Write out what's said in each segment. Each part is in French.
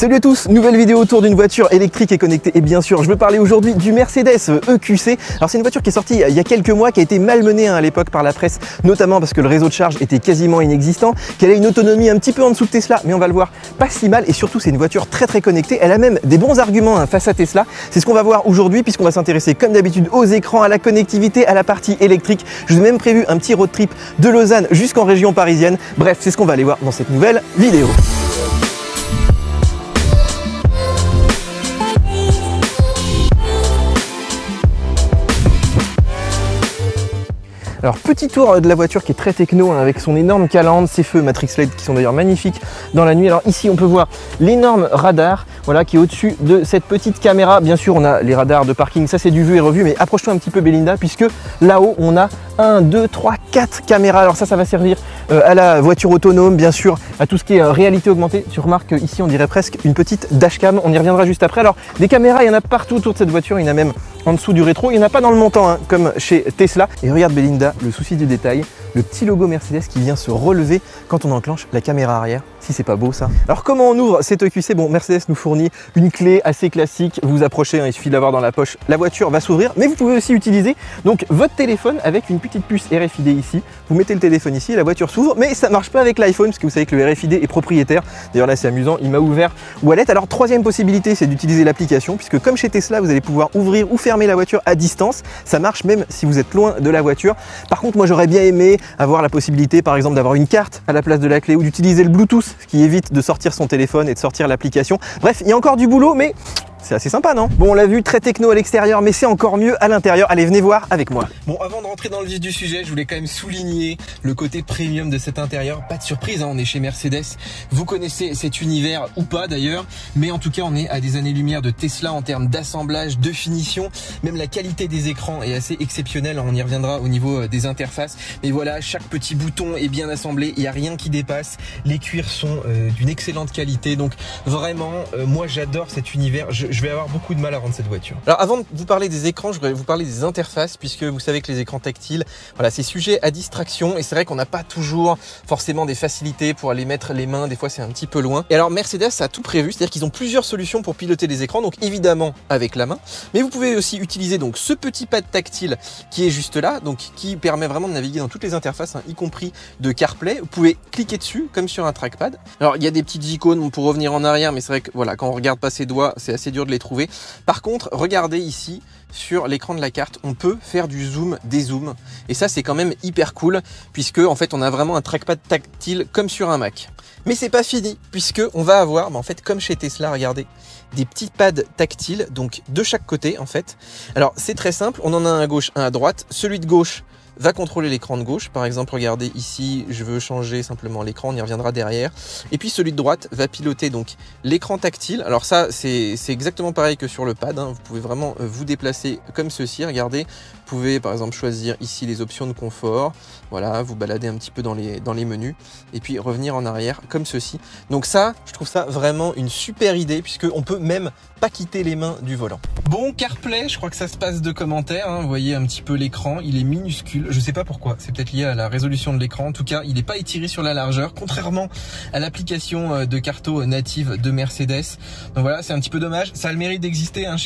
Salut à tous, nouvelle vidéo autour d'une voiture électrique et connectée et bien sûr je veux parler aujourd'hui du Mercedes EQC. Alors c'est une voiture qui est sortie il y a quelques mois, qui a été malmenée à l'époque par la presse, notamment parce que le réseau de charge était quasiment inexistant, qu'elle a une autonomie un petit peu en dessous de Tesla, mais on va le voir pas si mal et surtout c'est une voiture très connectée, elle a même des bons arguments face à Tesla. C'est ce qu'on va voir aujourd'hui puisqu'on va s'intéresser comme d'habitude aux écrans, à la connectivité, à la partie électrique. Je vous ai même prévu un petit road trip de Lausanne jusqu'en région parisienne. Bref, c'est ce qu'on va aller voir dans cette nouvelle vidéo. Alors petit tour de la voiture qui est très techno avec son énorme calandre, ses feux Matrix LED qui sont d'ailleurs magnifiques dans la nuit. Alors ici on peut voir l'énorme radar voilà, qui est au-dessus de cette petite caméra. Bien sûr on a les radars de parking, ça c'est du vu et revu, mais approche-toi un petit peu Belinda puisque là-haut on a 1, 2, 3, 4 caméras. Alors ça va servir à la voiture autonome, bien sûr à tout ce qui est réalité augmentée. Tu remarques ici on dirait presque une petite dashcam, on y reviendra juste après. Alors des caméras il y en a partout autour de cette voiture, il y en a même en dessous du rétro, il n'y en a pas dans le montant hein, comme chez Tesla. Et regarde Belinda, le souci du détail, le petit logo Mercedes qui vient se relever quand on enclenche la caméra arrière. Si c'est pas beau ça. Alors comment on ouvre cet EQC? Bon, Mercedes nous fournit une clé assez classique, vous vous approchez, hein, il suffit de l'avoir dans la poche, la voiture va s'ouvrir, mais vous pouvez aussi utiliser donc votre téléphone avec une petite puce RFID ici. Vous mettez le téléphone ici, la voiture s'ouvre, mais ça marche pas avec l'iPhone parce que vous savez que le RFID est propriétaire. D'ailleurs là c'est amusant, il m'a ouvert Wallet. Alors troisième possibilité, c'est d'utiliser l'application puisque comme chez Tesla, vous allez pouvoir ouvrir ou fermer la voiture à distance. Ça marche même si vous êtes loin de la voiture. Par contre, moi j'aurais bien aimé avoir la possibilité par exemple d'avoir une carte à la place de la clé ou d'utiliser le Bluetooth, ce qui évite de sortir son téléphone et de sortir l'application. Bref, il y a encore du boulot, mais c'est assez sympa, non? Bon, on l'a vu, très techno à l'extérieur, mais c'est encore mieux à l'intérieur. Allez, venez voir avec moi. Bon, avant de rentrer dans le vif du sujet, je voulais quand même souligner le côté premium de cet intérieur. Pas de surprise, hein, on est chez Mercedes. Vous connaissez cet univers ou pas d'ailleurs, mais en tout cas, on est à des années-lumière de Tesla en termes d'assemblage, de finition. Même la qualité des écrans est assez exceptionnelle. On y reviendra au niveau des interfaces. Mais voilà, chaque petit bouton est bien assemblé. Il n'y a rien qui dépasse. Les cuirs sont d'une excellente qualité. Donc vraiment, moi j'adore cet univers. Je vais avoir beaucoup de mal à rendre cette voiture. Alors avant de vous parler des écrans, je voudrais vous parler des interfaces puisque vous savez que les écrans tactiles, voilà, c'est sujet à distraction et c'est vrai qu'on n'a pas toujours forcément des facilités pour aller mettre les mains, des fois c'est un petit peu loin. Et alors Mercedes a tout prévu, c'est-à-dire qu'ils ont plusieurs solutions pour piloter les écrans, donc évidemment avec la main, mais vous pouvez aussi utiliser donc ce petit pad tactile qui est juste là, donc qui permet vraiment de naviguer dans toutes les interfaces, hein, y compris de CarPlay. Vous pouvez cliquer dessus comme sur un trackpad. Alors il y a des petites icônes pour revenir en arrière, mais c'est vrai que voilà, quand on regarde pas ses doigts, c'est assez dur de les trouver. Par contre, regardez ici sur l'écran de la carte, on peut faire du zoom, dézoom, et ça c'est quand même hyper cool puisque en fait on a vraiment un trackpad tactile comme sur un Mac. Mais c'est pas fini puisque on va avoir, en fait comme chez Tesla, regardez, des petits pads tactiles, donc de chaque côté en fait. Alors c'est très simple, on en a un à gauche, un à droite. Celui de gauche va contrôler l'écran de gauche. Par exemple, regardez ici, je veux changer simplement l'écran, on y reviendra derrière. Et puis celui de droite va piloter donc l'écran tactile. Alors ça, c'est exactement pareil que sur le pad, hein. Vous pouvez vraiment vous déplacer comme ceci, regardez. Vous pouvez par exemple choisir ici les options de confort. Voilà, vous baladez un petit peu dans les menus et puis revenir en arrière comme ceci. Donc ça, je trouve ça vraiment une super idée puisqu'on peut même pas quitter les mains du volant. Bon, CarPlay, je crois que ça se passe de commentaires, hein. Vous voyez un petit peu l'écran, il est minuscule. Je sais pas pourquoi, c'est peut-être lié à la résolution de l'écran. En tout cas, il n'est pas étiré sur la largeur, contrairement à l'application de Carto native de Mercedes. Donc voilà, c'est un petit peu dommage. Ça a le mérite d'exister, hein.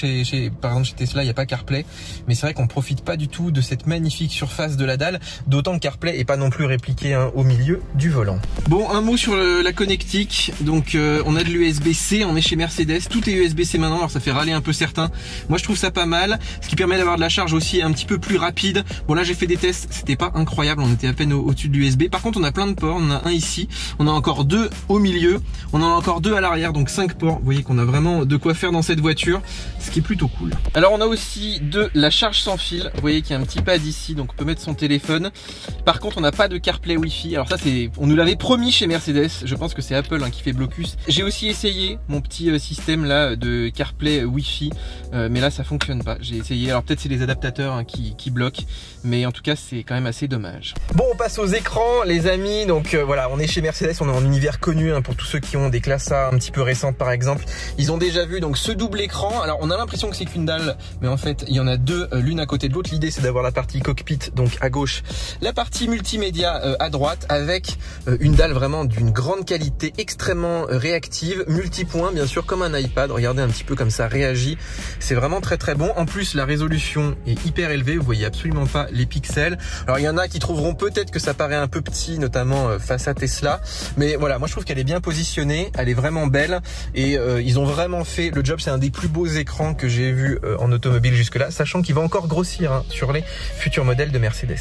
Par exemple, chez Tesla, il n'y a pas CarPlay. Mais c'est vrai qu'on profite pas du tout de cette magnifique surface de la dalle, d'autant que CarPlay est pas non plus répliqué, hein, au milieu du volant. Bon, un mot sur la connectique. Donc, on a de l'USB-C, on est chez Mercedes. Tout est USB-C maintenant, alors ça fait râler un peu certains. Moi, je trouve ça pas mal, ce qui permet d'avoir de la charge aussi un petit peu plus rapide. Bon, là, j'ai fait des tests, c'était pas incroyable, on était à peine au-dessus de l'USB. Par contre, on a plein de ports, on en a un ici, on a encore deux au milieu, on en a encore deux à l'arrière, donc 5 ports. Vous voyez qu'on a vraiment de quoi faire dans cette voiture, ce qui est plutôt cool. Alors, on a aussi de la charge sans fil. Vous voyez qu'il y a un petit pad ici, donc on peut mettre son téléphone. Par contre, on n'a pas de CarPlay Wi-Fi. Alors ça, on nous l'avait promis chez Mercedes. Je pense que c'est Apple, hein, qui fait blocus. J'ai aussi essayé mon petit système là de CarPlay Wi-Fi mais là ça fonctionne pas. J'ai essayé, alors peut-être c'est les adaptateurs hein, qui bloquent, mais en tout cas c'est quand même assez dommage. Bon, on passe aux écrans les amis, donc voilà, on est chez Mercedes, on est en univers connu hein, pour tous ceux qui ont des classes A un petit peu récentes par exemple. Ils ont déjà vu donc ce double écran, alors on a l'impression que c'est qu'une dalle, mais en fait il y en a deux l'une à côté de l'autre. L'idée c'est d'avoir la partie cockpit donc à gauche, la partie multimédia à droite, avec une dalle vraiment d'une grande qualité, extrêmement réactive, multipoint bien sûr comme un iPad. Regardez un petit peu comme ça réagit, c'est vraiment très très bon. En plus la résolution est hyper élevée, vous voyez absolument pas les pixels. Alors il y en a qui trouveront peut-être que ça paraît un peu petit, notamment face à Tesla, mais voilà, moi je trouve qu'elle est bien positionnée, elle est vraiment belle et ils ont vraiment fait le job. C'est un des plus beaux écrans que j'ai vu en automobile jusque là, sachant qu'il va encore grossir hein, sur les futurs modèles de Mercedes.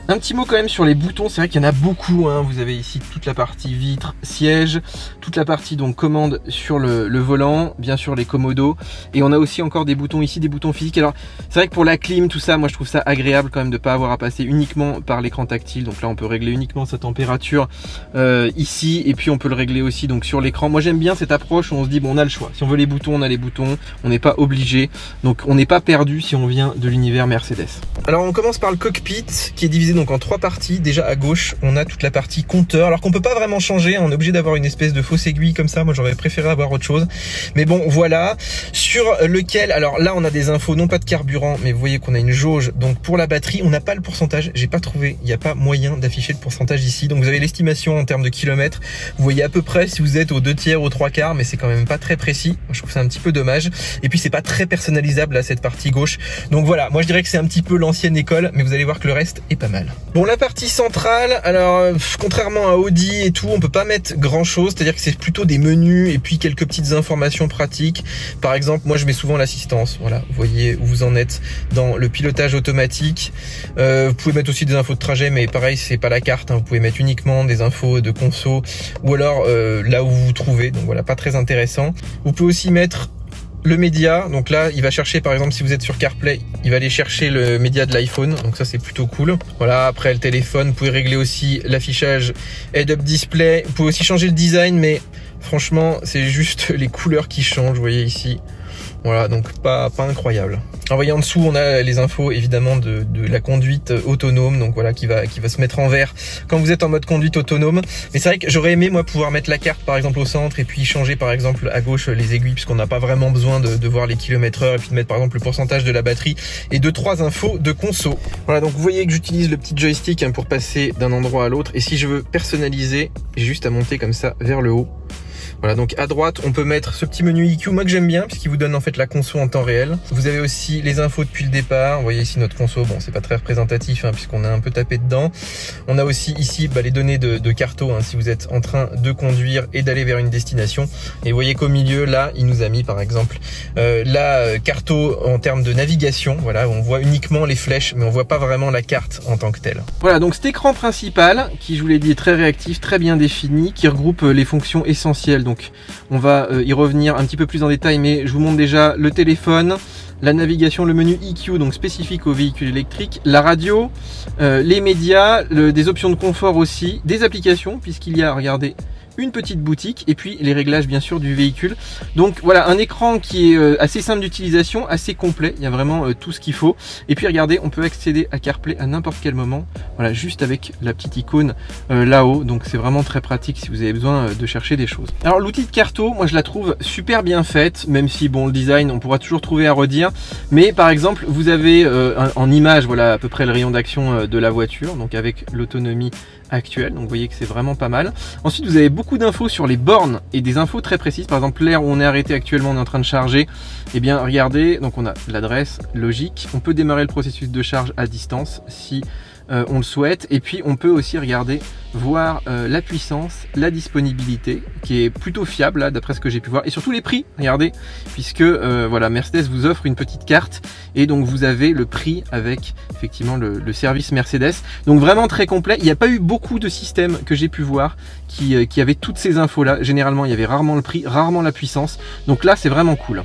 Un petit mot quand même sur les boutons, c'est vrai qu'il y en a beaucoup hein. Vous avez ici toute la partie vitre, siège, toute la partie donc commande sur le volant, bien sûr les commodos, et on a aussi encore des boutons ici, des boutons physiques. Alors c'est vrai que pour la clim, tout ça, moi je trouve ça agréable quand même de pas avoir à passer uniquement par l'écran tactile. Donc là on peut régler uniquement sa température ici, et puis on peut le régler aussi donc sur l'écran. Moi j'aime bien cette approche où on se dit bon, on a le choix, si on veut les boutons on a les boutons, on n'est pas obligé, donc on n'est pas perdu si on vient de l'univers Mercedes. Alors on commence par le cockpit qui est divisé donc en trois parties. Déjà à gauche on a toute la partie compteur, alors qu'on peut pas vraiment changer, on est obligé d'avoir une espèce de fausse aiguille comme ça. Moi j'aurais préféré avoir autre chose, mais bon voilà, sur lequel, alors là on a des infos, non pas de carburant, mais vous voyez qu'on a une jauge. Donc pour la batterie on n'a pas le pourcentage, j'ai pas trouvé, il n'y a pas moyen d'afficher le pourcentage ici. Donc vous avez l'estimation en termes de kilomètres, vous voyez à peu près si vous êtes aux 2/3 aux 3/4, mais c'est quand même pas très précis. Je trouve ça un petit peu dommage, et puis c'est pas très personnalisable là cette partie gauche. Donc voilà, moi je dirais que c'est un petit peu l'ancienne école, mais vous allez voir que le reste est pas mal. Bon, la partie centrale, alors contrairement à Audi et tout, on peut pas mettre grand chose, c'est à dire que c'est plutôt des menus et puis quelques petites informations pratiques. Par exemple, moi je mets souvent l'assistance, voilà, vous voyez où vous en êtes dans le pilotage automatique. Vous pouvez mettre aussi des infos de trajet, mais pareil c'est pas la carte hein. Vous pouvez mettre uniquement des infos de conso, ou alors là où vous vous trouvez, donc voilà, pas très intéressant. Vous pouvez aussi mettre le média, donc là il va chercher, par exemple si vous êtes sur CarPlay, il va aller chercher le média de l'iPhone, donc ça c'est plutôt cool. Voilà, après le téléphone, vous pouvez régler aussi l'affichage head-up display, vous pouvez aussi changer le design, mais franchement c'est juste les couleurs qui changent, vous voyez ici. Voilà, donc pas incroyable. Alors, voyez en dessous, on a les infos évidemment de la conduite autonome, donc voilà, qui va se mettre en vert quand vous êtes en mode conduite autonome. Mais c'est vrai que j'aurais aimé moi pouvoir mettre la carte par exemple au centre et puis changer par exemple à gauche les aiguilles, puisqu'on n'a pas vraiment besoin de voir les kilomètres/heure, et puis de mettre par exemple le pourcentage de la batterie et 2-3 infos de conso. Voilà, donc vous voyez que j'utilise le petit joystick hein, pour passer d'un endroit à l'autre, et si je veux personnaliser, j'ai juste à monter comme ça vers le haut. Voilà, donc à droite, on peut mettre ce petit menu EQ, moi que j'aime bien, puisqu'il vous donne en fait la conso en temps réel. Vous avez aussi les infos depuis le départ. Vous voyez ici notre conso, bon, c'est pas très représentatif, hein, puisqu'on a un peu tapé dedans. On a aussi ici les données de carto, hein, si vous êtes en train de conduire et d'aller vers une destination. Et vous voyez qu'au milieu, là, il nous a mis par exemple la carto en termes de navigation. Voilà, on voit uniquement les flèches, mais on voit pas vraiment la carte en tant que telle. Voilà, donc cet écran principal, qui je vous l'ai dit est très réactif, très bien défini, qui regroupe les fonctions essentielles. Donc on va y revenir un petit peu plus en détail, mais je vous montre déjà le téléphone, la navigation, le menu EQ donc spécifique aux véhicules électriques, la radio, les médias, des options de confort aussi, des applications puisqu'il y a, regardez, une petite boutique, et puis les réglages bien sûr du véhicule. Donc voilà, un écran qui est assez simple d'utilisation, assez complet, il y a vraiment tout ce qu'il faut. Et puis regardez, on peut accéder à CarPlay à n'importe quel moment, voilà, juste avec la petite icône là-haut. Donc c'est vraiment très pratique si vous avez besoin de chercher des choses. Alors l'outil de carto, moi je la trouve super bien faite, même si bon, le design on pourra toujours trouver à redire, mais par exemple vous avez en image, voilà à peu près le rayon d'action de la voiture, donc avec l'autonomie actuelle, donc vous voyez que c'est vraiment pas mal. Ensuite vous avez beaucoup d'infos sur les bornes et des infos très précises. Par exemple l'aire où on est arrêté actuellement, on est en train de charger, et bien regardez, donc on a l'adresse logique, on peut démarrer le processus de charge à distance si on le souhaite, et puis on peut aussi regarder, voir la puissance, la disponibilité qui est plutôt fiable là d'après ce que j'ai pu voir, et surtout les prix, regardez, puisque voilà, Mercedes vous offre une petite carte et donc vous avez le prix avec effectivement le service Mercedes, donc vraiment très complet. Il n'y a pas eu beaucoup de systèmes que j'ai pu voir qui avaient toutes ces infos là. Généralement il y avait rarement le prix, rarement la puissance, donc là c'est vraiment cool.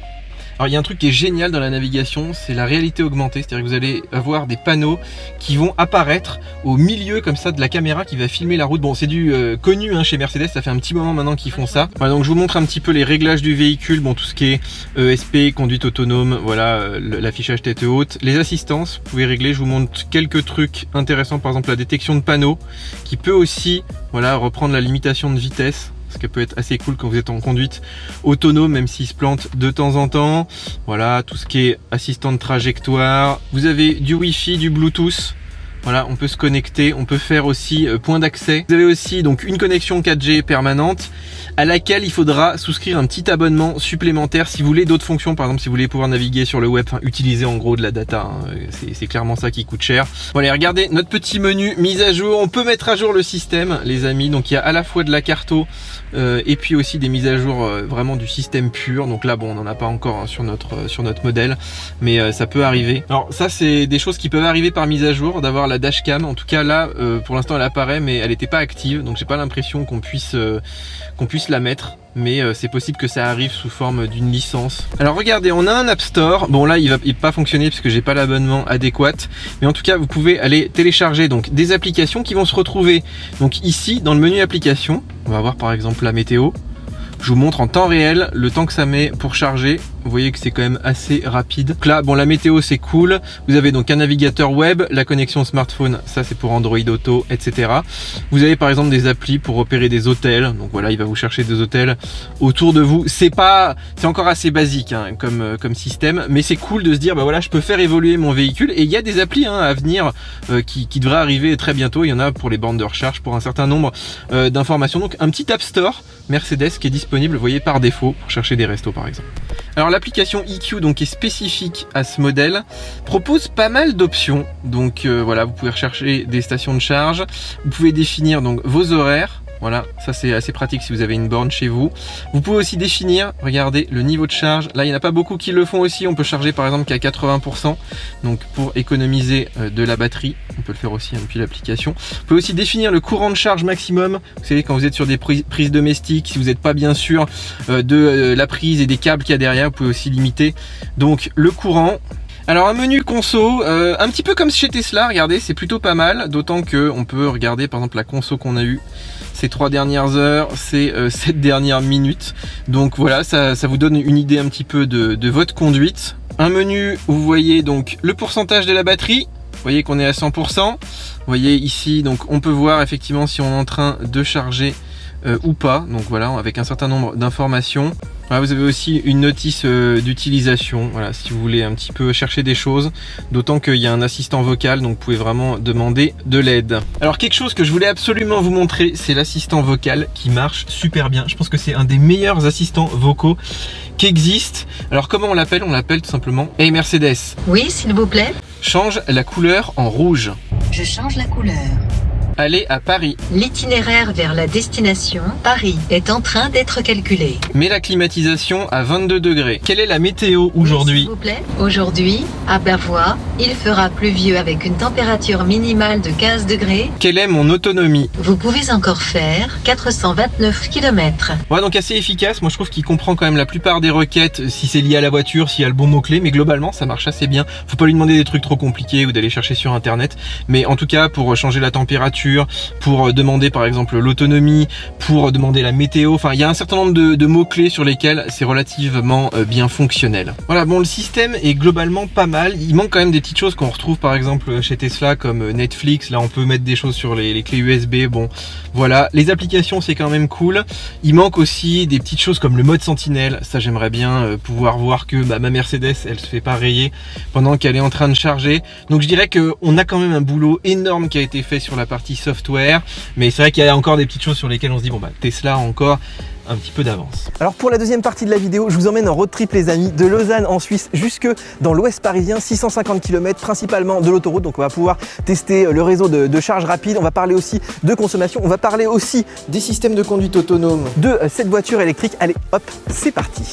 Alors il y a un truc qui est génial dans la navigation, c'est la réalité augmentée, c'est-à-dire que vous allez avoir des panneaux qui vont apparaître au milieu comme ça de la caméra qui va filmer la route. Bon, c'est du connu hein, chez Mercedes, ça fait un petit moment maintenant qu'ils font ça. Voilà, donc je vous montre un petit peu les réglages du véhicule, bon tout ce qui est ESP, conduite autonome, voilà l'affichage tête haute, les assistances, vous pouvez régler. Je vous montre quelques trucs intéressants, par exemple la détection de panneaux qui peut aussi voilà reprendre la limitation de vitesse. Ce qui peut être assez cool quand vous êtes en conduite autonome, même s'il se plante de temps en temps. Voilà, tout ce qui est assistant de trajectoire. Vous avez du Wi-Fi, du Bluetooth. Voilà, on peut se connecter, on peut faire aussi point d'accès. Vous avez aussi donc une connexion 4G permanente à laquelle il faudra souscrire un petit abonnement supplémentaire si vous voulez d'autres fonctions. Par exemple, si vous voulez pouvoir naviguer sur le web, enfin, utiliser en gros de la data, hein, c'est clairement ça qui coûte cher. Voilà, regardez notre petit menu mise à jour. On peut mettre à jour le système, les amis. Donc il y a à la fois de la carto et puis aussi des mises à jour vraiment du système pur. Donc là, bon, on n'en a pas encore hein, sur notre modèle, mais ça peut arriver. Alors ça, c'est des choses qui peuvent arriver par mise à jour, d'avoir la dashcam. En tout cas là, pour l'instant, elle apparaît, mais elle n'était pas active, donc j'ai pas l'impression qu'on puisse la mettre, mais c'est possible que ça arrive sous forme d'une licence. Alors regardez, on a un App Store. Bon là il va pas fonctionner parce que j'ai pas l'abonnement adéquat, mais en tout cas vous pouvez aller télécharger donc des applications qui vont se retrouver donc ici dans le menu applications. On va voir par exemple la météo. Je vous montre en temps réel le temps que ça met pour charger. Vous voyez que c'est quand même assez rapide. Donc là, bon, la météo c'est cool. Vous avez donc un navigateur web, la connexion smartphone, ça c'est pour Android Auto, etc. Vous avez par exemple des applis pour repérer des hôtels. Donc voilà, il va vous chercher des hôtels autour de vous. C'est encore assez basique hein, comme système, mais c'est cool de se dire bah voilà, je peux faire évoluer mon véhicule. Et il y a des applis hein, à venir qui devraient arriver très bientôt. Il y en a pour les bornes de recharge, pour un certain nombre d'informations. Donc un petit App Store Mercedes qui est disponible, vous voyez, par défaut pour chercher des restos par exemple. Alors l'application EQ donc est spécifique à ce modèle, propose pas mal d'options. Donc voilà, vous pouvez rechercher des stations de charge, vous pouvez définir donc vos horaires. Voilà, ça c'est assez pratique si vous avez une borne chez vous. Vous pouvez aussi définir, regardez, le niveau de charge. Là, il n'y en a pas beaucoup qui le font aussi. On peut charger par exemple qu'à 80%. Donc pour économiser de la batterie, on peut le faire aussi hein, depuis l'application. Vous pouvez aussi définir le courant de charge maximum. Vous savez, quand vous êtes sur des prises domestiques, si vous n'êtes pas bien sûr de la prise et des câbles qu'il y a derrière, vous pouvez aussi limiter donc le courant. Alors un menu conso, un petit peu comme chez Tesla, regardez, c'est plutôt pas mal, d'autant que on peut regarder par exemple la conso qu'on a eue ces 3 dernières heures, ces 7 dernières minutes. Donc voilà, ça vous donne une idée un petit peu de votre conduite. Un menu où vous voyez donc le pourcentage de la batterie. Vous voyez qu'on est à 100%. Vous voyez ici, donc on peut voir effectivement si on est en train de charger ou pas. Donc voilà, avec un certain nombre d'informations. Voilà, vous avez aussi une notice d'utilisation, voilà, si vous voulez un petit peu chercher des choses, d'autant qu'il y a un assistant vocal, donc vous pouvez vraiment demander de l'aide. Alors quelque chose que je voulais absolument vous montrer, c'est l'assistant vocal qui marche super bien. Je pense que c'est un des meilleurs assistants vocaux qui existent. Alors comment on l'appelle? On l'appelle tout simplement Hey Mercedes. Oui, s'il vous plaît. Change la couleur en rouge. Je change la couleur. Aller à Paris. L'itinéraire vers la destination, Paris, est en train d'être calculé. Mets la climatisation à 22 degrés. Quelle est la météo aujourd'hui? S'il vous plaît. Aujourd'hui, à Bavois, il fera pluvieux avec une température minimale de 15 degrés. Quelle est mon autonomie? Vous pouvez encore faire 429 km. Ouais, donc assez efficace. Moi, je trouve qu'il comprend quand même la plupart des requêtes, si c'est lié à la voiture, s'il y a le bon mot-clé, mais globalement, ça marche assez bien. Faut pas lui demander des trucs trop compliqués ou d'aller chercher sur Internet. Mais en tout cas, pour changer la température, pour demander par exemple l'autonomie, pour demander la météo, enfin il y a un certain nombre de mots-clés sur lesquels c'est relativement bien fonctionnel. Voilà, bon, le système est globalement pas mal. Il manque quand même des petites choses qu'on retrouve par exemple chez Tesla comme Netflix. Là on peut mettre des choses sur les clés USB. Bon voilà, les applications c'est quand même cool. Il manque aussi des petites choses comme le mode sentinelle. Ça j'aimerais bien pouvoir voir que ma Mercedes elle se fait pas rayer pendant qu'elle est en train de charger. Donc je dirais qu'on a quand même un boulot énorme qui a été fait sur la partie software, mais c'est vrai qu'il y a encore des petites choses sur lesquelles on se dit bon Tesla a encore un petit peu d'avance. Alors pour la deuxième partie de la vidéo, je vous emmène en road trip les amis, de Lausanne en Suisse jusque dans l'ouest parisien, 650 km principalement de l'autoroute, donc on va pouvoir tester le réseau de charge rapide, on va parler aussi de consommation, on va parler aussi des systèmes de conduite autonome de cette voiture électrique. Allez hop, c'est parti.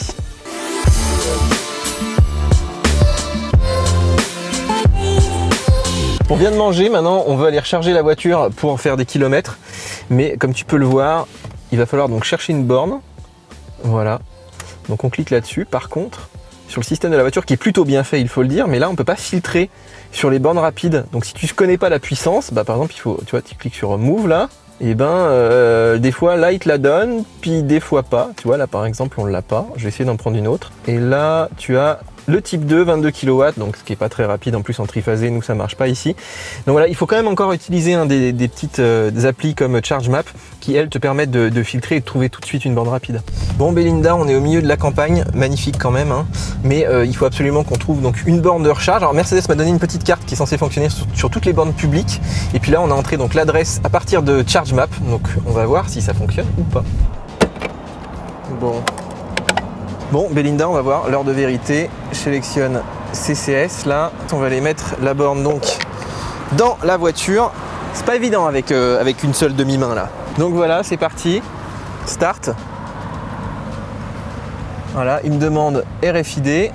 On vient de manger, maintenant on veut aller recharger la voiture pour en faire des kilomètres, mais comme tu peux le voir, il va falloir donc chercher une borne. Voilà, donc on clique là-dessus. Par contre, sur le système de la voiture qui est plutôt bien fait, il faut le dire, mais là on peut pas filtrer sur les bornes rapides. Donc si tu ne connais pas la puissance, bah par exemple il faut, tu vois, tu cliques sur Move là, et des fois là il te la donne, puis des fois pas. Tu vois là par exemple on l'a pas, je vais essayer d'en prendre une autre. Et là tu as le type 2, 22 kW, donc ce qui est pas très rapide en plus en triphasé, nous ça marche pas ici. Donc voilà, il faut quand même encore utiliser des petites applis comme ChargeMap qui elles te permettent de filtrer et de trouver tout de suite une borne rapide. Bon Belinda, on est au milieu de la campagne, magnifique quand même, hein, mais il faut absolument qu'on trouve donc une borne de recharge. Alors Mercedes m'a donné une petite carte qui est censée fonctionner sur toutes les bornes publiques, et puis là on a entré donc l'adresse à partir de ChargeMap, donc on va voir si ça fonctionne ou pas. Bon Belinda, on va voir l'heure de vérité. Je sélectionne CCS là. On va aller mettre la borne donc dans la voiture. C'est pas évident avec une seule demi-main là. Donc voilà, c'est parti. Start. Voilà, il me demande RFID.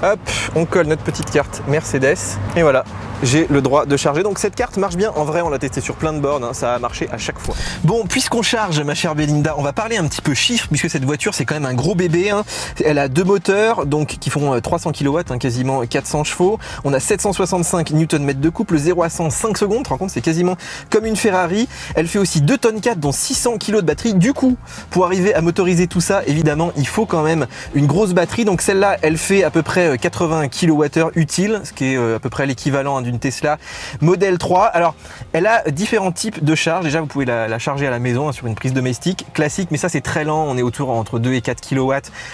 Hop, on colle notre petite carte Mercedes. Et voilà, j'ai le droit de charger. Donc cette carte marche bien. En vrai, on l'a testé sur plein de bornes, hein, ça a marché à chaque fois. Bon, puisqu'on charge, ma chère Belinda, on va parler un petit peu chiffres, puisque cette voiture, c'est quand même un gros bébé. Hein. Elle a deux moteurs, donc qui font 300 kW, hein, quasiment 400 chevaux. On a 765 Nm de couple, 0 à 100 5 secondes. Tu te rends compte, c'est quasiment comme une Ferrari. Elle fait aussi 2 tonnes 4, dont 600 kg de batterie. Du coup, pour arriver à motoriser tout ça, évidemment, il faut quand même une grosse batterie. Donc celle-là, elle fait à peu près 80 kWh utile, ce qui est à peu près l'équivalent d'une Tesla Model 3. Alors, elle a différents types de charge. Déjà, vous pouvez la charger à la maison, hein, sur une prise domestique classique, mais ça c'est très lent. On est autour entre 2 et 4 kW.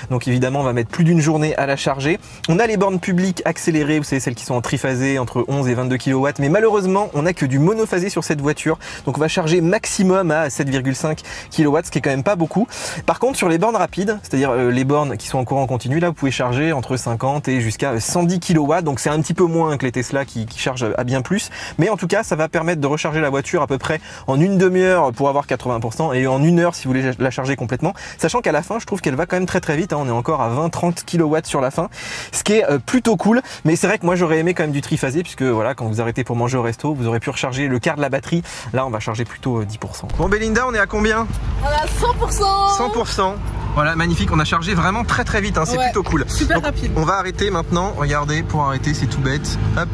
Donc évidemment, on va mettre plus d'une journée à la charger. On a les bornes publiques accélérées, vous savez, celles qui sont en triphasé entre 11 et 22 kW. Mais malheureusement, on n'a que du monophasé sur cette voiture. Donc on va charger maximum à 7,5 kW, ce qui est quand même pas beaucoup. Par contre, sur les bornes rapides, c'est-à-dire les bornes qui sont en courant continu, là vous pouvez charger entre 50 et jusqu'à 110 kW. Donc c'est un petit peu moins que les Tesla qui chargent à bien plus. Mais en tout cas, ça va permettre de recharger la voiture à peu près en une demi-heure pour avoir 80% et en une heure si vous voulez la charger complètement. Sachant qu'à la fin, je trouve qu'elle va quand même très vite. Hein. On est encore à 20-30 kW sur la fin, ce qui est plutôt cool. Mais c'est vrai que moi j'aurais aimé quand même du triphasé, puisque voilà, quand vous arrêtez pour manger au resto, vous aurez pu recharger le quart de la batterie. Là, on va charger plutôt 10%. Bon Belinda, on est à combien? On a 100%. 100%. Voilà, magnifique, on a chargé vraiment très vite, hein, c'est plutôt cool. Super Donc, rapide. On va arrêter maintenant, regardez, pour arrêter, c'est tout bête. Hop.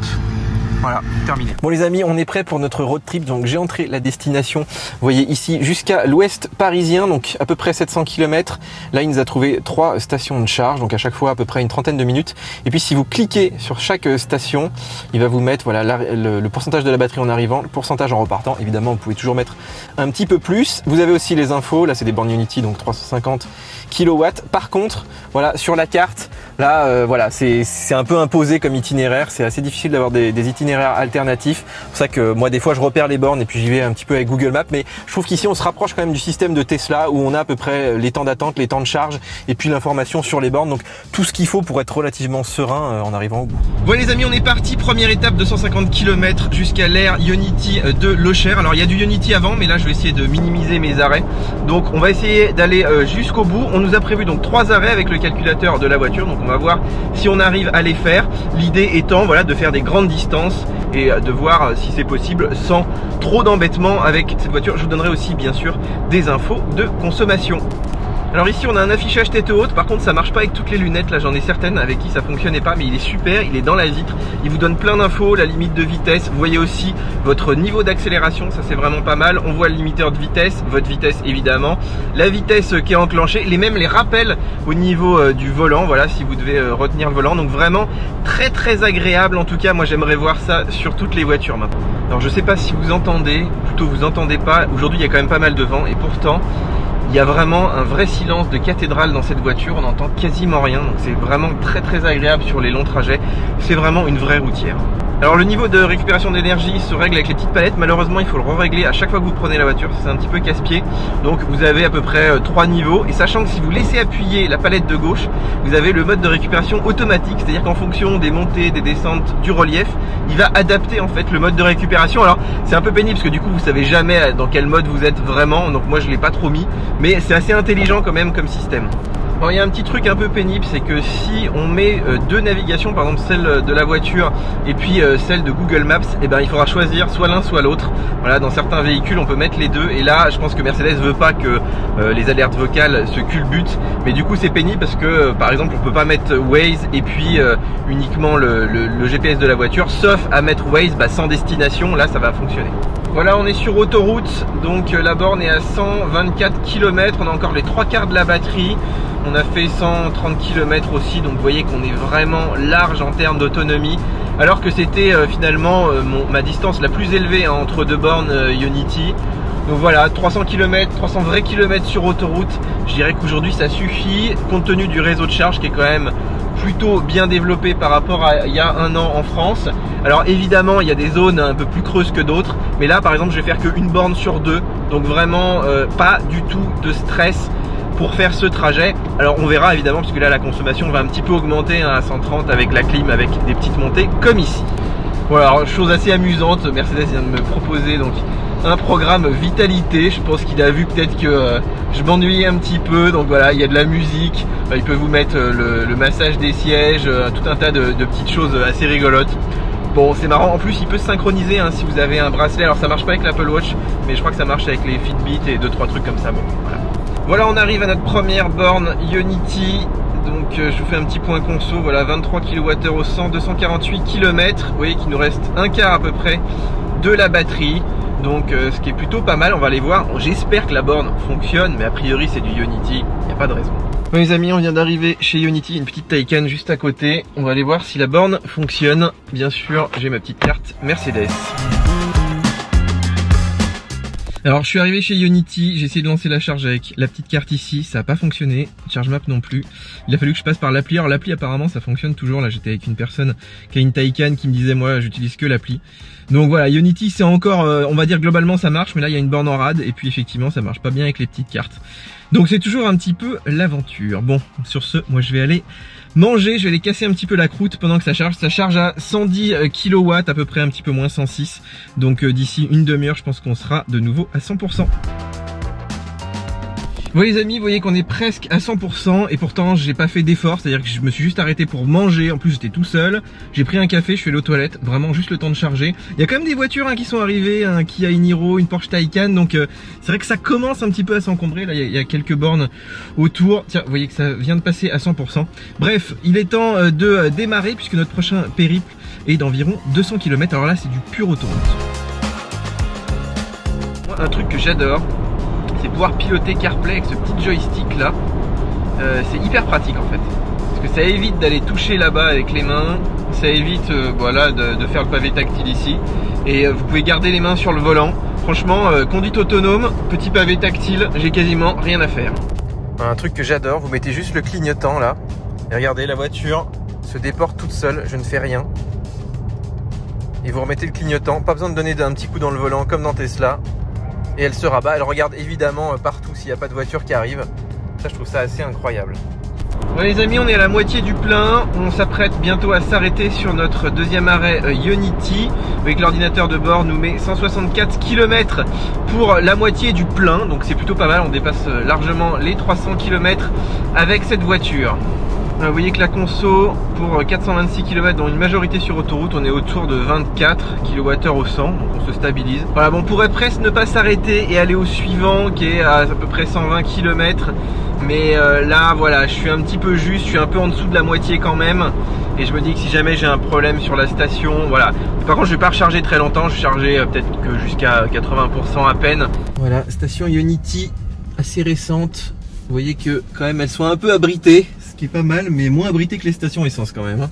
Voilà, terminé. Bon les amis, on est prêt pour notre road trip. Donc j'ai entré la destination, vous voyez ici, jusqu'à l'ouest parisien, donc à peu près 700 km. Là, il nous a trouvé 3 stations de charge, donc à chaque fois à peu près une trentaine de minutes. Et puis si vous cliquez sur chaque station, il va vous mettre voilà, le pourcentage de la batterie en arrivant, le pourcentage en repartant. Évidemment, vous pouvez toujours mettre un petit peu plus. Vous avez aussi les infos, là c'est des bornes Unity, donc 350 kW. Par contre, voilà, sur la carte, là, voilà, c'est un peu imposé comme itinéraire. C'est assez difficile d'avoir des itinéraires alternatifs. C'est pour ça que moi, des fois, je repère les bornes et puis j'y vais un petit peu avec Google Maps. Mais je trouve qu'ici, on se rapproche quand même du système de Tesla où on a à peu près les temps d'attente, les temps de charge et puis l'information sur les bornes. Donc, tout ce qu'il faut pour être relativement serein en arrivant au bout. Voilà les amis, on est parti. Première étape de 150 km jusqu'à l'Air Ionity de Locher. Alors, il y a du Ionity avant, mais là, je vais essayer de minimiser mes arrêts. Donc, on va essayer d'aller jusqu'au bout. On nous a prévu donc 3 arrêts avec le calculateur de la voiture. Donc, on va voir si on arrive à les faire. L'idée étant voilà, de faire des grandes distances et de voir si c'est possible sans trop d'embêtement avec cette voiture. Je vous donnerai aussi bien sûr des infos de consommation. Alors ici on a un affichage tête haute, par contre ça marche pas avec toutes les lunettes, là j'en ai certaines avec qui ça fonctionnait pas, mais il est super, il est dans la vitre, il vous donne plein d'infos, la limite de vitesse, vous voyez aussi votre niveau d'accélération, ça c'est vraiment pas mal, on voit le limiteur de vitesse, votre vitesse évidemment, la vitesse qui est enclenchée, les rappels au niveau du volant, voilà si vous devez retenir le volant, donc vraiment très agréable, en tout cas moi j'aimerais voir ça sur toutes les voitures maintenant. Alors je sais pas si vous entendez, plutôt vous entendez pas, aujourd'hui il y a quand même pas mal de vent et pourtant il y a vraiment un vrai silence de cathédrale dans cette voiture, on n'entend quasiment rien, donc c'est vraiment très agréable sur les longs trajets, c'est vraiment une vraie routière. Alors le niveau de récupération d'énergie se règle avec les petites palettes, malheureusement il faut le régler à chaque fois que vous prenez la voiture, c'est un petit peu casse-pied, donc vous avez à peu près 3 niveaux, et sachant que si vous laissez appuyer la palette de gauche, vous avez le mode de récupération automatique, c'est-à-dire qu'en fonction des montées, des descentes, du relief, il va adapter en fait le mode de récupération. Alors c'est un peu pénible parce que du coup vous savez jamais dans quel mode vous êtes vraiment, donc moi je l'ai pas trop mis, mais c'est assez intelligent quand même comme système. Alors il y a un petit truc un peu pénible, c'est que si on met deux navigations, par exemple celle de la voiture et puis celle de Google Maps, et ben il faudra choisir soit l'un soit l'autre. Voilà, dans certains véhicules on peut mettre les deux, et là je pense que Mercedes veut pas que les alertes vocales se culbutent, mais du coup c'est pénible parce que par exemple on peut pas mettre Waze et puis uniquement le GPS de la voiture, sauf à mettre Waze sans destination, là ça va fonctionner. Voilà, on est sur autoroute, donc la borne est à 124 km, on a encore les 3/4 de la batterie, on a fait 130 km aussi, donc vous voyez qu'on est vraiment large en termes d'autonomie, alors que c'était finalement ma distance la plus élevée entre deux bornes Ionity. Donc voilà, 300 km, 300 vrais kilomètres sur autoroute, je dirais qu'aujourd'hui ça suffit, compte tenu du réseau de charge qui est quand même plutôt bien développé par rapport à il y a un an en France. Alors évidemment il y a des zones un peu plus creuses que d'autres, mais là par exemple je vais faire qu'une borne sur deux, donc vraiment pas du tout de stress pour faire ce trajet. Alors on verra évidemment, parce que là la consommation va un petit peu augmenter à 130 avec la clim, avec des petites montées comme ici. Voilà, alors, chose assez amusante, Mercedes vient de me proposer donc un programme vitalité. Je pense qu'il a vu peut-être que je m'ennuyais un petit peu, donc voilà, il y a de la musique, il peut vous mettre le massage des sièges, tout un tas de petites choses assez rigolotes. Bon, c'est marrant, en plus il peut se synchroniser si vous avez un bracelet. Alors ça marche pas avec l'Apple Watch, mais je crois que ça marche avec les Fitbit et 2-3 trucs comme ça. Bon, voilà. Voilà, on arrive à notre première borne Ionity. Donc je vous fais un petit point conso, voilà, 23 kWh au 100, 248 km. Vous voyez qu'il nous reste un quart à peu près de la batterie. Donc ce qui est plutôt pas mal, on va aller voir. J'espère que la borne fonctionne, mais a priori c'est du Ionity, il n'y a pas de raison. Bon, les amis, on vient d'arriver chez Ionity, une petite Taycan juste à côté. On va aller voir si la borne fonctionne. Bien sûr, j'ai ma petite carte Mercedes. Alors je suis arrivé chez Ionity, j'ai essayé de lancer la charge avec la petite carte ici, ça n'a pas fonctionné, ChargeMap non plus. Il a fallu que je passe par l'appli. Alors l'appli apparemment ça fonctionne toujours, là j'étais avec une personne qui a une Taycan qui me disait moi j'utilise que l'appli. Donc voilà, Ionity c'est encore, on va dire globalement ça marche, mais là il y a une borne en rade et puis effectivement ça marche pas bien avec les petites cartes. Donc c'est toujours un petit peu l'aventure. Bon, sur ce, moi je vais aller manger, je vais aller casser un petit peu la croûte pendant que ça charge. Ça charge à 110 kW à peu près, un petit peu moins 106. Donc d'ici une demi-heure, je pense qu'on sera de nouveau à 100%. Bon les amis, vous voyez qu'on est presque à 100% et pourtant j'ai pas fait d'effort, c'est à dire que je me suis juste arrêté pour manger, en plus j'étais tout seul, j'ai pris un café, je suis allé aux toilettes, vraiment juste le temps de charger. Il y a quand même des voitures qui sont arrivées, un Kia Niro, une Porsche Taycan, donc c'est vrai que ça commence un petit peu à s'encombrer, là il y a quelques bornes autour, tiens vous voyez que ça vient de passer à 100%. Bref, il est temps de démarrer puisque notre prochain périple est d'environ 200 km, alors là c'est du pur autoroute. Moi un truc que j'adore, c'est pouvoir piloter CarPlay avec ce petit joystick là. C'est hyper pratique en fait, parce que ça évite d'aller toucher là-bas avec les mains, ça évite voilà, de faire le pavé tactile ici, et vous pouvez garder les mains sur le volant. Franchement, conduite autonome, petit pavé tactile, j'ai quasiment rien à faire. Un truc que j'adore, vous mettez juste le clignotant là, et regardez, la voiture se déporte toute seule, je ne fais rien. Et vous remettez le clignotant, pas besoin de donner un petit coup dans le volant comme dans Tesla. Et elle se rabat, elle regarde évidemment partout s'il n'y a pas de voiture qui arrive. Ça je trouve ça assez incroyable. Bon les amis, on est à la moitié du plein, on s'apprête bientôt à s'arrêter sur notre deuxième arrêt Ionity. Avec l'ordinateur de bord nous met 164 km pour la moitié du plein, donc c'est plutôt pas mal, on dépasse largement les 300 km avec cette voiture. Vous voyez que la conso pour 426 km dans une majorité sur autoroute, on est autour de 24 kWh au 100, donc on se stabilise. Voilà, bon, on pourrait presque ne pas s'arrêter et aller au suivant qui est à peu près 120 km. Mais là voilà, je suis un petit peu juste, je suis un peu en dessous de la moitié quand même. Et je me dis que si jamais j'ai un problème sur la station, voilà. Par contre je vais pas recharger très longtemps, je vais charger peut-être que jusqu'à 80% à peine. Voilà, station Ionity assez récente. Vous voyez que quand même elles sont un peu abritées, ce qui est pas mal, mais moins abritées que les stations essence quand même.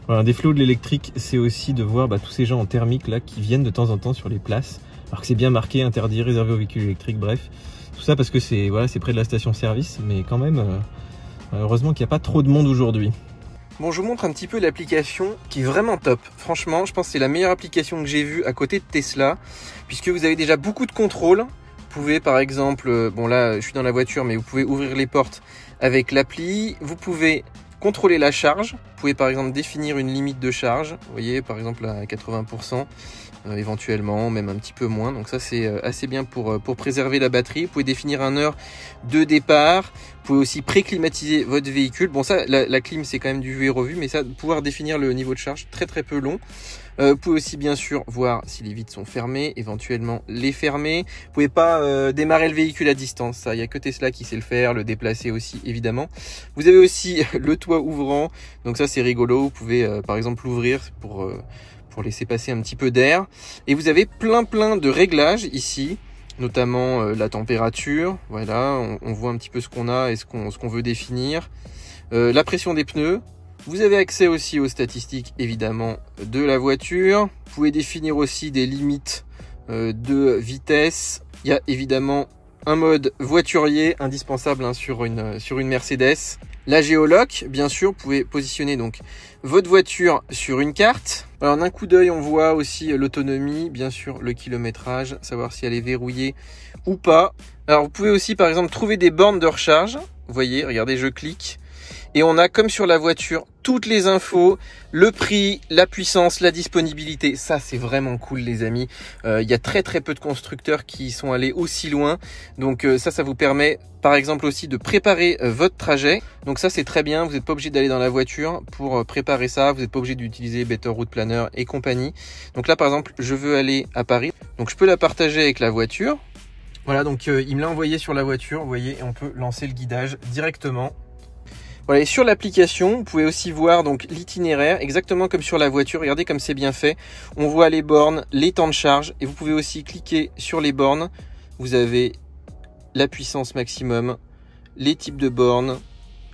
Voilà, un des flots de l'électrique, c'est aussi de voir tous ces gens en thermique là qui viennent de temps en temps sur les places, alors que c'est bien marqué, interdit, réservé aux véhicules électriques, bref. Tout ça parce que c'est voilà, c'est près de la station-service, mais quand même, heureusement qu'il n'y a pas trop de monde aujourd'hui. Bon, je vous montre un petit peu l'application qui est vraiment top. Franchement, je pense que c'est la meilleure application que j'ai vue à côté de Tesla, puisque vous avez déjà beaucoup de contrôles. Vous pouvez par exemple, bon là je suis dans la voiture, mais vous pouvez ouvrir les portes avec l'appli. Vous pouvez contrôler la charge, vous pouvez par exemple définir une limite de charge, vous voyez, par exemple à 80%, éventuellement, même un petit peu moins. Donc ça, c'est assez bien pour préserver la batterie. Vous pouvez définir une heure de départ. Vous pouvez aussi pré-climatiser votre véhicule. Bon, ça, la clim, c'est quand même du vu et revu, mais ça, pouvoir définir le niveau de charge, très très peu long. Vous pouvez aussi bien sûr voir si les vitres sont fermées, éventuellement les fermer. Vous pouvez pas démarrer le véhicule à distance, ça, il n'y a que Tesla qui sait le faire, le déplacer aussi évidemment. Vous avez aussi le toit ouvrant, donc ça c'est rigolo, vous pouvez par exemple l'ouvrir pour laisser passer un petit peu d'air. Et vous avez plein de réglages ici, notamment la température, voilà, on voit un petit peu ce qu'on a et ce qu'on veut définir. La pression des pneus. Vous avez accès aussi aux statistiques évidemment de la voiture. Vous pouvez définir aussi des limites de vitesse. Il y a évidemment un mode voiturier indispensable hein, sur une Mercedes. La géoloc, bien sûr, vous pouvez positionner donc votre voiture sur une carte. Alors d'un coup d'œil, on voit aussi l'autonomie, bien sûr le kilométrage, savoir si elle est verrouillée ou pas. Alors vous pouvez aussi par exemple trouver des bornes de recharge. Vous voyez, regardez, je clique. Et on a, comme sur la voiture, toutes les infos, le prix, la puissance, la disponibilité. Ça, c'est vraiment cool, les amis. Il y a très peu de constructeurs qui sont allés aussi loin. Donc ça vous permet, par exemple, aussi de préparer votre trajet. Donc ça, c'est très bien. Vous n'êtes pas obligé d'aller dans la voiture pour préparer ça. Vous n'êtes pas obligé d'utiliser Better Route Planner et compagnie. Donc là, par exemple, je veux aller à Paris. Donc je peux la partager avec la voiture. Voilà, donc il me l'a envoyé sur la voiture. Vous voyez, et on peut lancer le guidage directement. Voilà, et sur l'application, vous pouvez aussi voir donc l'itinéraire, exactement comme sur la voiture. Regardez comme c'est bien fait. On voit les bornes, les temps de charge, et vous pouvez aussi cliquer sur les bornes. Vous avez la puissance maximum, les types de bornes,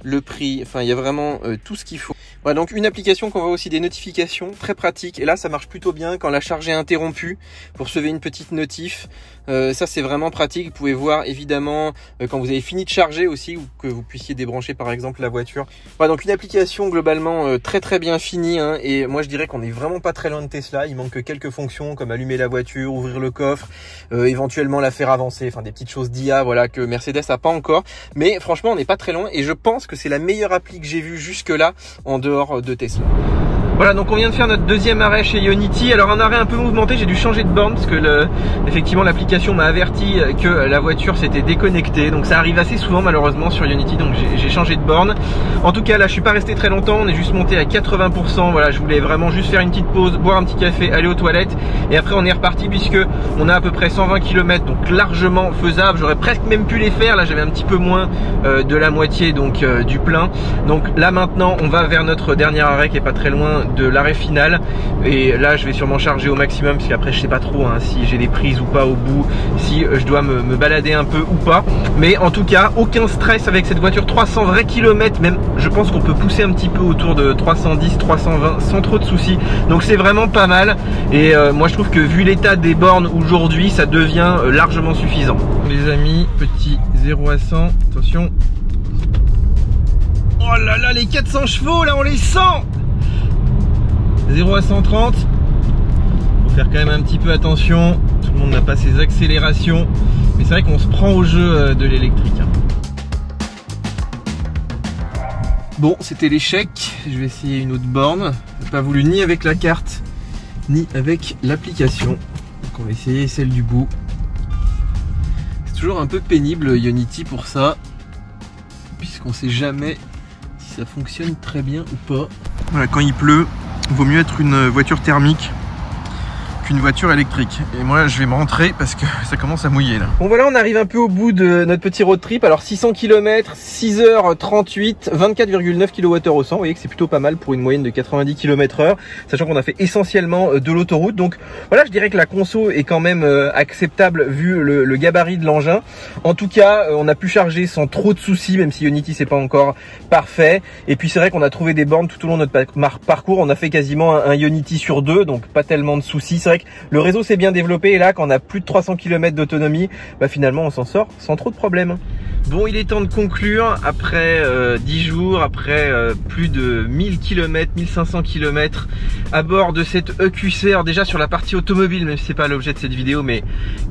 le prix, enfin il y a vraiment tout ce qu'il faut. Voilà, donc une application qu'on voit aussi des notifications, très pratique. Et là, ça marche plutôt bien quand la charge est interrompue. Vous recevez une petite notif. Ça, c'est vraiment pratique. Vous pouvez voir évidemment quand vous avez fini de charger aussi, ou que vous puissiez débrancher par exemple la voiture. Voilà, donc une application globalement très bien finie. Hein, et moi, je dirais qu'on est vraiment pas très loin de Tesla. Il manque que quelques fonctions comme allumer la voiture, ouvrir le coffre, éventuellement la faire avancer. Enfin, des petites choses d'IA, voilà, que Mercedes a pas encore. Mais franchement, on n'est pas très loin. Et je pense que c'est la meilleure appli que j'ai vue jusque-là en dehors de Tesla. Voilà, donc on vient de faire notre deuxième arrêt chez Ionity. Alors un arrêt un peu mouvementé, j'ai dû changer de borne parce que effectivement l'application m'a averti que la voiture s'était déconnectée. Donc ça arrive assez souvent malheureusement sur Ionity, donc j'ai changé de borne. En tout cas là je suis pas resté très longtemps, on est juste monté à 80%. Voilà, je voulais vraiment juste faire une petite pause, boire un petit café, aller aux toilettes. Et après on est reparti puisque on a à peu près 120 km, donc largement faisable. J'aurais presque même pu les faire, là j'avais un petit peu moins de la moitié donc du plein. Donc là maintenant on va vers notre dernier arrêt qui est pas très loin de l'arrêt final, et là je vais sûrement charger au maximum parce qu'après je sais pas trop hein, si j'ai des prises ou pas au bout, si je dois me balader un peu ou pas, mais en tout cas aucun stress avec cette voiture. 300 vrais kilomètres, même je pense qu'on peut pousser un petit peu autour de 310 320 sans trop de soucis, donc c'est vraiment pas mal. Et moi je trouve que vu l'état des bornes aujourd'hui, ça devient largement suffisant. Les amis, petit 0 à 100, attention. Oh là là, les 400 chevaux là on les sent. 0 à 130, faut faire quand même un petit peu attention, tout le monde n'a pas ses accélérations, mais c'est vrai qu'on se prend au jeu de l'électrique. Bon, c'était l'échec, je vais essayer une autre borne, j'ai pas voulu ni avec la carte, ni avec l'application, donc on va essayer celle du bout. C'est toujours un peu pénible Ionity pour ça, puisqu'on sait jamais si ça fonctionne très bien ou pas. Voilà, quand il pleut, il vaut mieux être une voiture thermique qu'une voiture électrique. Et moi je vais me rentrer parce que ça commence à mouiller là. Bon voilà, on arrive un peu au bout de notre petit road trip. Alors 600 km, 6h38, 24,9 kWh au 100. Vous voyez que c'est plutôt pas mal pour une moyenne de 90 km/h, sachant qu'on a fait essentiellement de l'autoroute. Donc voilà, je dirais que la conso est quand même acceptable vu le gabarit de l'engin. En tout cas, on a pu charger sans trop de soucis, même si Ionity c'est pas encore parfait. Et puis c'est vrai qu'on a trouvé des bornes tout au long de notre parcours. On a fait quasiment un Ionity sur deux, donc pas tellement de soucis. C'est vrai que le réseau s'est bien développé et là quand on a plus de 300 km d'autonomie, bah finalement on s'en sort sans trop de problèmes. Bon, il est temps de conclure après 10 jours, après plus de 1000 km, 1500 km à bord de cette EQC. Alors déjà sur la partie automobile, même si c'est pas l'objet de cette vidéo, mais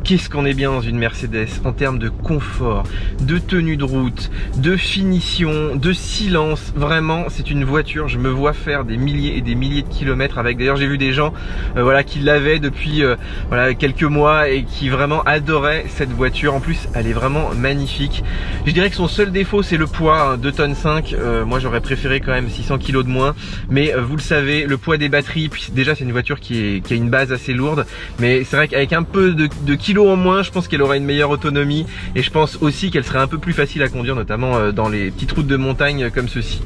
qu'est-ce qu'on est bien dans une Mercedes en termes de confort, de tenue de route, de finition, de silence. Vraiment, c'est une voiture, je me vois faire des milliers et des milliers de kilomètres avec. D'ailleurs, j'ai vu des gens voilà, qui l'avaient depuis voilà, quelques mois et qui vraiment adoraient cette voiture. En plus, elle est vraiment magnifique. Je dirais que son seul défaut c'est le poids, 2 tonnes 5. Moi j'aurais préféré quand même 600 kg de moins, mais vous le savez, le poids des batteries, puis déjà c'est une voiture qui a une base assez lourde, mais c'est vrai qu'avec un peu de kilos en moins, je pense qu'elle aura une meilleure autonomie et je pense aussi qu'elle serait un peu plus facile à conduire, notamment dans les petites routes de montagne comme ceci.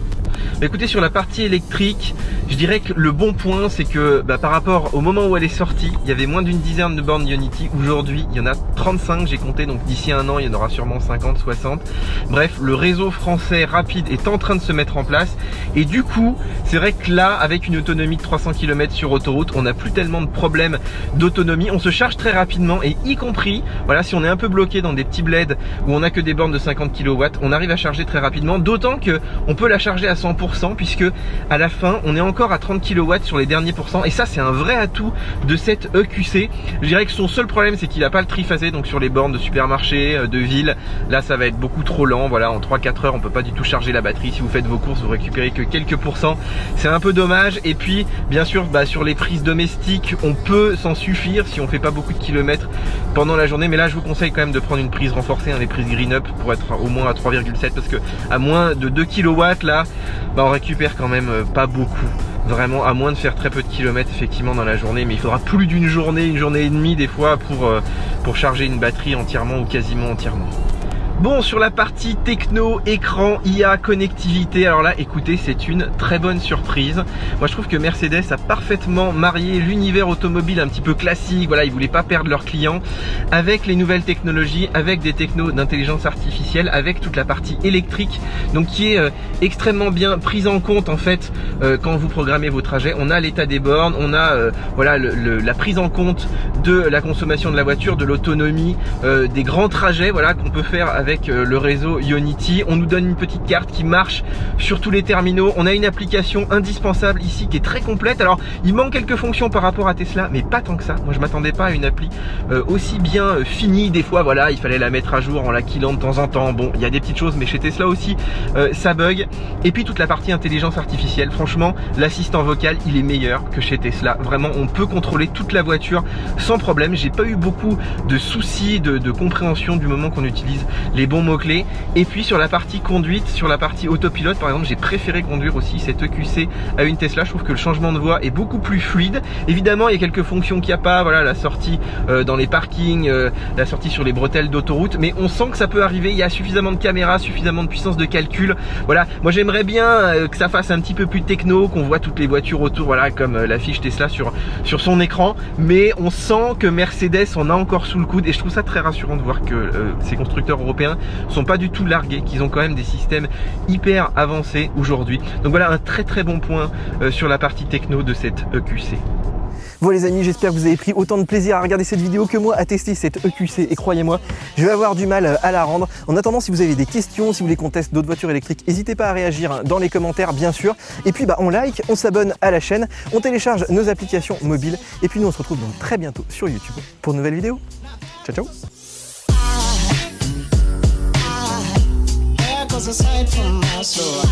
Mais écoutez, sur la partie électrique, je dirais que le bon point c'est que par rapport au moment où elle est sortie, il y avait moins d'une dizaine de bornes Ionity. Aujourd'hui il y en a 35, j'ai compté, donc d'ici un an il y en aura sûrement 50, 60. Bref, le réseau français rapide est en train de se mettre en place et du coup c'est vrai que là avec une autonomie de 300 km sur autoroute, on n'a plus tellement de problèmes d'autonomie, on se charge très rapidement et y compris, voilà, si on est un peu bloqué dans des petits bleds où on n'a que des bornes de 50 kW, on arrive à charger très rapidement, d'autant que on peut la charger à 100% puisque à la fin on est encore à 30 kW sur les derniers pourcents et ça c'est un vrai atout de cette EQC. Je dirais que son seul problème c'est qu'il n'a pas le triphasé, donc sur les bornes de supermarché, de ville, là ça va être beaucoup trop lent. Voilà, en 3-4 heures on peut pas du tout charger la batterie. Si vous faites vos courses vous récupérez que quelques pourcents, c'est un peu dommage. Et puis bien sûr sur les prises domestiques on peut s'en suffire si on fait pas beaucoup de kilomètres pendant la journée, mais là je vous conseille quand même de prendre une prise renforcée, les prises Green Up pour être au moins à 3,7 parce que à moins de 2 kW là on récupère quand même pas beaucoup. Vraiment, à moins de faire très peu de kilomètres effectivement dans la journée, mais il faudra plus d'une journée, une journée et demie des fois pour charger une batterie entièrement ou quasiment entièrement. Bon, sur la partie techno, écran, IA, connectivité, alors là écoutez, c'est une très bonne surprise. Moi je trouve que Mercedes a parfaitement marié l'univers automobile un petit peu classique, voilà, ils voulaient pas perdre leurs clients, avec les nouvelles technologies, avec des technos d'intelligence artificielle, avec toute la partie électrique, donc qui est extrêmement bien prise en compte en fait quand vous programmez vos trajets. On a l'état des bornes, on a voilà, la prise en compte de la consommation de la voiture, de l'autonomie, des grands trajets, voilà, qu'on peut faire avec le réseau Ionity. On nous donne une petite carte qui marche sur tous les terminaux. On a une application indispensable ici qui est très complète. Alors il manque quelques fonctions par rapport à Tesla, mais pas tant que ça. Moi je m'attendais pas à une appli aussi bien finie. Des fois voilà, il fallait la mettre à jour en la killant de temps en temps. Bon, il y a des petites choses, mais chez Tesla aussi ça bug. Et puis toute la partie intelligence artificielle, franchement l'assistant vocal il est meilleur que chez Tesla. Vraiment on peut contrôler toute la voiture sans problème. J'ai pas eu beaucoup de soucis de compréhension du moment qu'on utilise les bons mots-clés. Et puis sur la partie conduite, sur la partie autopilote par exemple, j'ai préféré conduire aussi cette EQC à une Tesla. Je trouve que le changement de voie est beaucoup plus fluide. Évidemment il y a quelques fonctions qu'il n'y a pas, voilà, la sortie dans les parkings, la sortie sur les bretelles d'autoroute, mais on sent que ça peut arriver. Il y a suffisamment de caméras, suffisamment de puissance de calcul. Voilà, moi j'aimerais bien que ça fasse un petit peu plus techno, qu'on voit toutes les voitures autour, voilà, comme l'affiche Tesla sur son écran, mais on sent que Mercedes en a encore sous le coude et je trouve ça très rassurant de voir que ces constructeurs européens sont pas du tout largués, qu'ils ont quand même des systèmes hyper avancés aujourd'hui. Donc voilà un très très bon point sur la partie techno de cette EQC. Bon les amis, j'espère que vous avez pris autant de plaisir à regarder cette vidéo que moi à tester cette EQC et croyez-moi, je vais avoir du mal à la rendre. En attendant, si vous avez des questions, si vous voulez qu'on teste d'autres voitures électriques, n'hésitez pas à réagir dans les commentaires bien sûr. Et puis on like, on s'abonne à la chaîne, on télécharge nos applications mobiles et puis nous on se retrouve donc très bientôt sur YouTube pour de nouvelles vidéos. Ciao ciao. Aside from my soul.